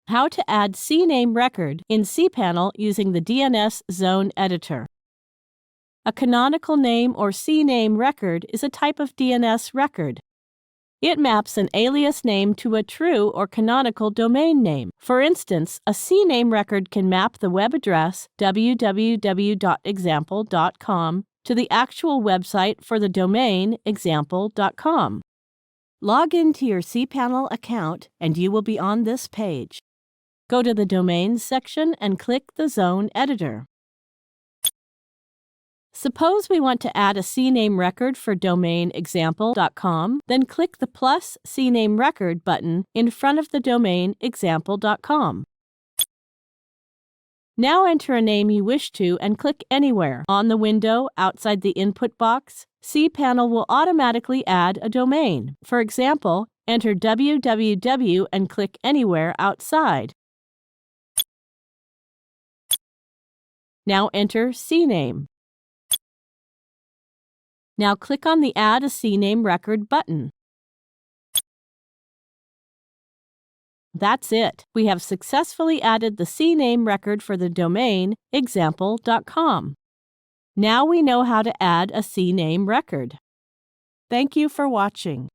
How to add CNAME Record in cPanel using the DNS Zone Editor. A canonical name or CNAME record is a type of DNS record. It maps an alias name to a true or canonical domain name. For instance, a CNAME record can map the web address www.example.com to the actual website for the domain example.com. Log into your cPanel account and you will be on this page. Go to the Domains section and click the Zone Editor. Suppose we want to add a CNAME record for domain example.com, then click the plus CNAME record button in front of the domain example.com. Now enter a name you wish to and click anywhere. On the window outside the input box, cPanel will automatically add a domain. For example, enter www and click anywhere outside. Now enter CNAME. Now click on the Add a CNAME Record button. That's it. We have successfully added the CNAME record for the domain example.com. Now we know how to add a CNAME record. Thank you for watching.